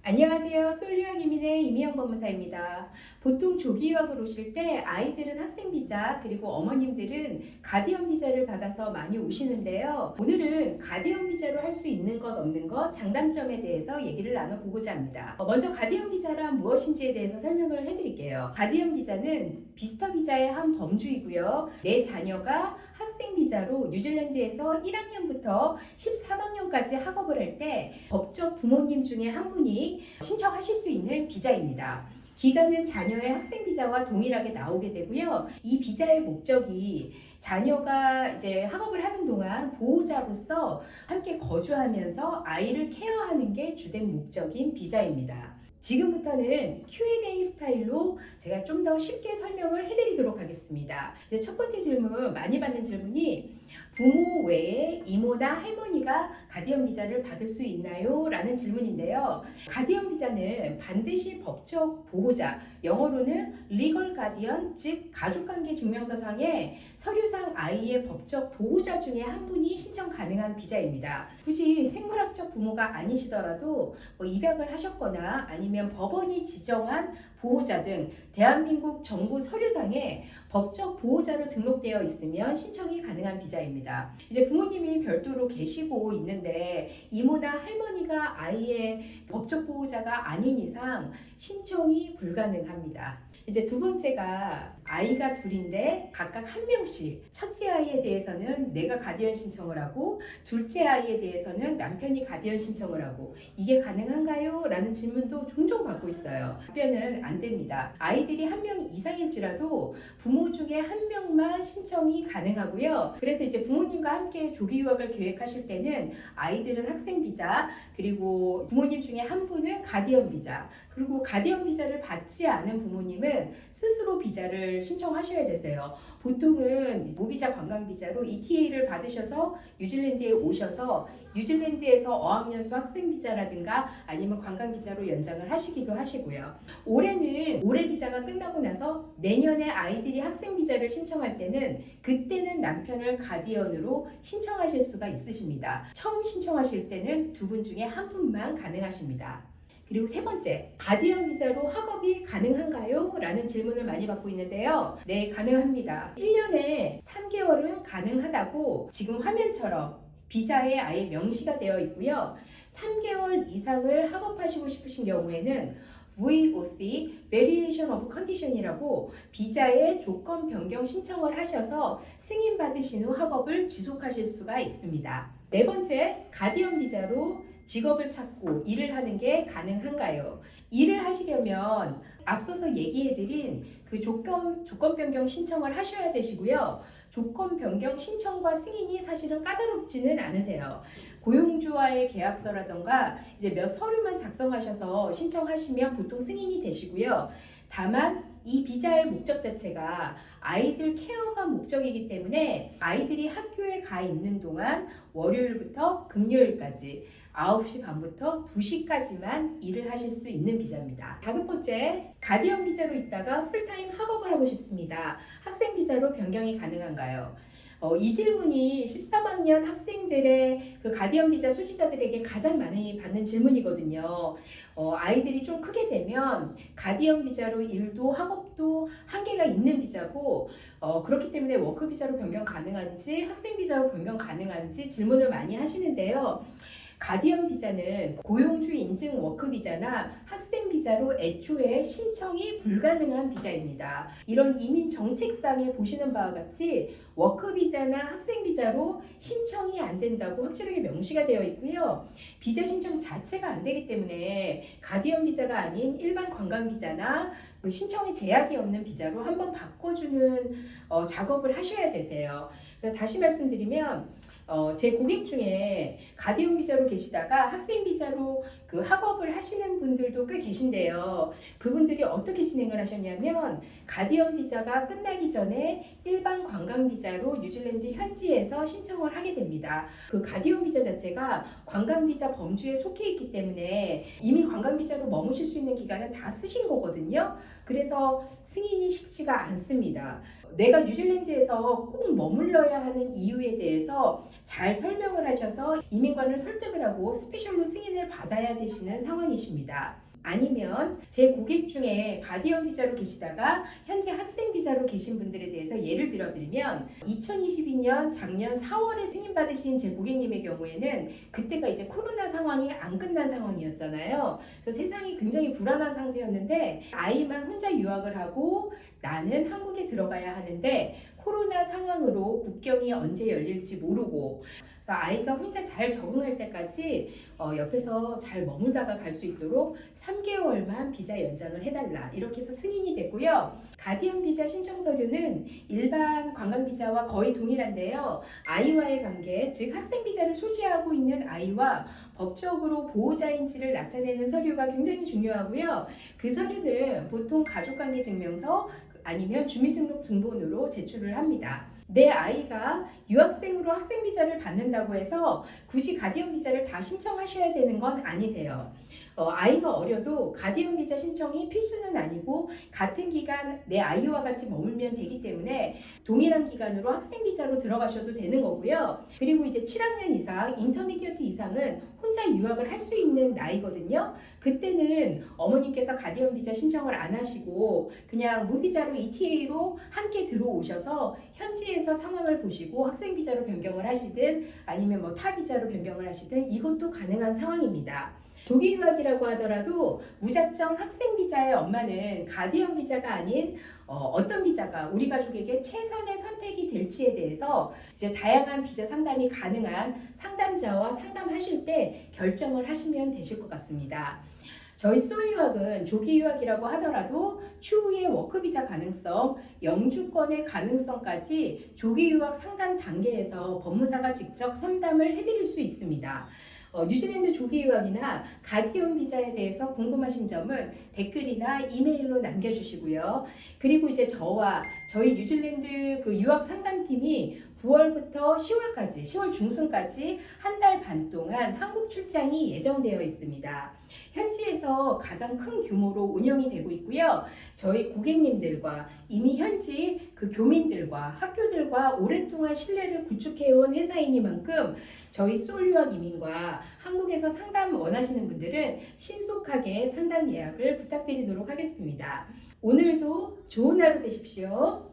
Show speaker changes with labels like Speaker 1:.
Speaker 1: 안녕하세요. 솔유학 이민의 이미영 법무사입니다. 보통 조기 유학을 오실 때 아이들은 학생 비자 그리고 어머님들은 가디언 비자를 받아서 많이 오시는데요. 오늘은 가디언 비자로 할 수 있는 것 없는 것 장단점에 대해서 얘기를 나눠보고자 합니다. 먼저 가디언 비자란 무엇인지에 대해서 설명을 해드릴게요. 가디언 비자는 비스터 비자의 한 범주이고요. 내 자녀가 학생 비자로 뉴질랜드에서 1학년부터 13학년까지 학업을 할 때 법적 부모님 중에 한 분이 신청하실 수 있는 비자입니다. 기간은 자녀의 학생 비자와 동일하게 나오게 되고요. 이 비자의 목적이 자녀가 이제 학업을 하는 동안 보호자로서 함께 거주하면서 아이를 케어하는 게 주된 목적인 비자입니다. 지금부터는 Q&A 스타일로 제가 좀 더 쉽게 설명을 해드리도록 하겠습니다. 첫 번째 질문, 많이 받는 질문이 부모 외에 이모나 할머니가 가디언 비자를 받을 수 있나요? 라는 질문인데요. 가디언 비자는 반드시 법적 보호자, 영어로는 legal guardian, 즉 가족관계 증명서상에 서류상 아이의 법적 보호자 중에 한 분이 신청 가능한 비자입니다. 굳이 생물학적 부모가 아니시더라도 입양을 하셨거나 아니면 법원이 지정한 보호자 등 대한민국 정부 서류상에 법적 보호자로 등록되어 있으면 신청이 가능한 비자입니다. 이제 부모님이 별도로 계시고 있는데 이모나 할머니가 아이의 법적 보호자가 아닌 이상 신청이 불가능합니다. 이제 두 번째가 아이가 둘인데 각각 한 명씩, 첫째 아이에 대해서는 내가 가디언 신청을 하고 둘째 아이에 대해서는 남편이 가디언 신청을 하고 이게 가능한가요? 라는 질문도 종종 받고 있어요. 답변은 안 됩니다. 아이들이 한 명 이상일지라도 부모 중에 한 명만 신청이 가능하고요. 그래서 이제 부모님과 함께 조기 유학을 계획하실 때는 아이들은 학생 비자, 그리고 부모님 중에 한 분은 가디언 비자, 그리고 가디언 비자를 받지 않은 부모님은 스스로 비자를 신청하셔야 되세요. 보통은 무비자 관광 비자로 ETA를 받으셔서 뉴질랜드에 오셔서 뉴질랜드에서 어학연수 학생 비자라든가 아니면 관광 비자로 연장을 하시기도 하시고요. 올해는 올해 비자가 끝나고 나서 내년에 아이들이 학생 비자를 신청할 때는 그때는 남편을 가디언으로 신청하실 수가 있으십니다. 처음 신청하실 때는 두 분 중에 한 분만 가능하십니다. 그리고 세 번째, 가디언 비자로 학업이 가능한가요? 라는 질문을 많이 받고 있는데요. 네, 가능합니다. 1년에 3개월은 가능하다고 지금 화면처럼 비자에 아예 명시가 되어 있고요. 3개월 이상을 학업하시고 싶으신 경우에는 VOC, Variation of Condition이라고 비자의 조건 변경 신청을 하셔서 승인받으신 후 학업을 지속하실 수가 있습니다. 네 번째, 가디언 비자로 직업을 찾고 일을 하는 게 가능한가요? 일을 하시려면 앞서서 얘기해드린 그 조건 변경 신청을 하셔야 되시고요. 조건 변경 신청과 승인이 사실은 까다롭지는 않으세요. 고용주와의 계약서라던가 이제 몇 서류만 작성하셔서 신청하시면 보통 승인이 되시고요. 다만 이 비자의 목적 자체가 아이들 케어가 목적이기 때문에 아이들이 학교에 가 있는 동안 월요일부터 금요일까지 9시 반부터 2시까지만 일을 하실 수 있는 비자입니다. 다섯 번째, 가디언 비자로 있다가 풀타임 학업을 하고 싶습니다. 학생 비자로 변경이 가능한가요? 이 질문이 13학년 학생들의 그 가디언 비자 소지자들에게 가장 많이 받는 질문이거든요. 아이들이 좀 크게 되면 가디언 비자로 일도 학업도 한계가 있는 비자고 그렇기 때문에 워크 비자로 변경 가능한지 학생 비자로 변경 가능한지 질문을 많이 하시는데요. 가디언 비자는 고용주 인증 워크 비자나 학생 비자로 애초에 신청이 불가능한 비자입니다. 이런 이민 정책상에 보시는 바와 같이 워크 비자나 학생 비자로 신청이 안 된다고 확실하게 명시가 되어 있고요. 비자 신청 자체가 안 되기 때문에 가디언 비자가 아닌 일반 관광 비자나 신청에 제약이 없는 비자로 한번 바꿔주는 작업을 하셔야 되세요. 다시 말씀드리면 제 고객 중에 가디언 비자로 계시다가 학생 비자로 그 학업을 하시는 분들도 꽤 계신데요. 그분들이 어떻게 진행을 하셨냐면 가디언 비자가 끝나기 전에 일반 관광 비자로 뉴질랜드 현지에서 신청을 하게 됩니다. 그 가디언 비자 자체가 관광 비자 범주에 속해 있기 때문에 이미 관광 비자로 머무실 수 있는 기간은 다 쓰신 거거든요. 그래서 승인이 쉽지가 않습니다. 내가 뉴질랜드에서 꼭 머물러야 하는 이유에 대해서 잘 설명을 하셔서 이민관을 설득을 하고 스페셜로 승인을 받아야 되시는 상황이십니다. 아니면 제 고객 중에 가디언 비자로 계시다가 현재 학생 비자로 계신 분들에 대해서 예를 들어드리면 2022년 작년 4월에 승인받으신 제 고객님의 경우에는 그때가 이제 코로나 상황이 안 끝난 상황이었잖아요. 그래서 세상이 굉장히 불안한 상태였는데 아이만 혼자 유학을 하고 나는 한국에 들어가야 하는데 코로나 상황으로 국경이 언제 열릴지 모르고 그래서 아이가 혼자 잘 적응할 때까지 옆에서 잘 머물다가 갈 수 있도록 3개월만 비자 연장을 해달라 이렇게 해서 승인이 됐고요. 가디언 비자 신청 서류는 일반 관광 비자와 거의 동일한데요. 아이와의 관계, 즉 학생 비자를 소지하고 있는 아이와 법적으로 보호자인지를 나타내는 서류가 굉장히 중요하고요. 그 서류는 보통 가족관계 증명서 아니면 주민등록 등본으로 제출을 합니다. 내 아이가 유학생으로 학생 비자를 받는다고 해서 굳이 가디언 비자를 다 신청하셔야 되는 건 아니세요. 아이가 어려도 가디언 비자 신청이 필수는 아니고 같은 기간 내 아이와 같이 머물면 되기 때문에 동일한 기간으로 학생 비자로 들어가셔도 되는 거고요. 그리고 이제 7학년 이상, 인터미디어트 이상은 혼자 유학을 할 수 있는 나이거든요. 그때는 어머님께서 가디언 비자 신청을 안 하시고 그냥 무비자로 ETA로 함께 들어오셔서 현지에서 상황을 보시고 학생 비자로 변경을 하시든 아니면 뭐 타 비자로 변경을 하시든 이것도 가능한 상황입니다. 조기 유학이라고 하더라도 무작정 학생 비자의 엄마는 가디언 비자가 아닌 어떤 비자가 우리 가족에게 최선의 선택이 될지에 대해서 이제 다양한 비자 상담이 가능한 상담자와 상담하실 때 결정을 하시면 되실 것 같습니다. 저희 소울 유학은 조기 유학이라고 하더라도 추후에 워크비자 가능성, 영주권의 가능성까지 조기 유학 상담 단계에서 법무사가 직접 상담을 해드릴 수 있습니다. 뉴질랜드 조기 유학이나 가디언 비자에 대해서 궁금하신 점은 댓글이나 이메일로 남겨주시고요. 그리고 이제 저와 저희 뉴질랜드 그 유학 상담팀이 9월부터 10월까지, 10월 중순까지 한 달 반 동안 한국 출장이 예정되어 있습니다. 현지에서 가장 큰 규모로 운영이 되고 있고요. 저희 고객님들과 이미 현지 그 교민들과 학교들과 오랫동안 신뢰를 구축해온 회사이니만큼 저희 소울유학 이민과 한국에서 상담 원하시는 분들은 신속하게 상담 예약을 부탁드리도록 하겠습니다. 오늘도 좋은 하루 되십시오.